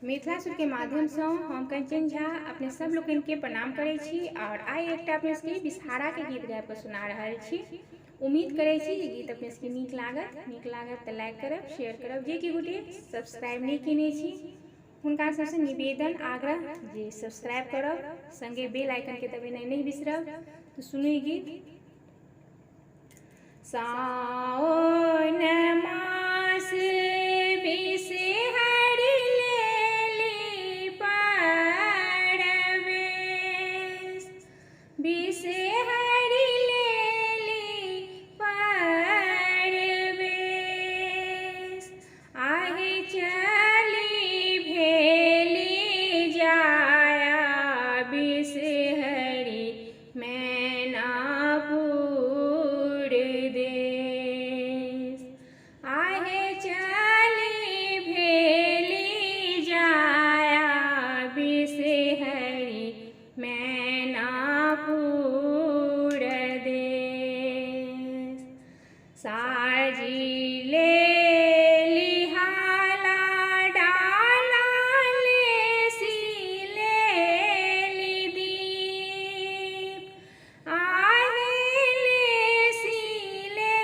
मिथिलासुर के माध्यम से हम कंचन झा अपने सब लोग के प्रणाम करे छी और आई एक अपने सबके विषहारा के गीत गाबि के सुना रहल छी। उम्मीद करे छी जे गीत अपने सबके नीक लागत तो लाइक करब, शेयर करब। जे कि गोटे सब्सक्राइब नहीं केने छी हुनका सबसे निवेदन आग्रह जे सब्सक्राइब करब, संगे बेल आइकन के दबेनाइ नहीं बिसरब। तो सुनी गीत। साओन मास साजिले लिहाला डाला ले सिले दीप आहे ले सिले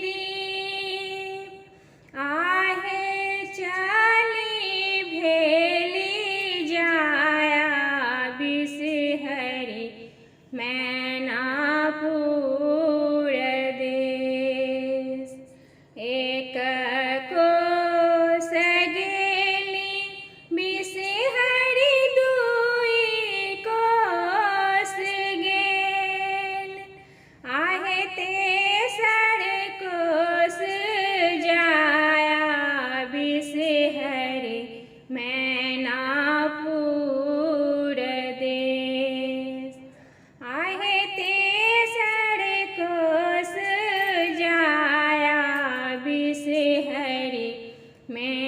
दीप आहे चली भेली जाया बिसहरी मैनापुर एक कोस गेली बिसहरी दुई कोस गेल आहे तेसर कोस जाया बिसहरी मैनापुर देश आहे तेसर कोस जाया बिसहरी मैं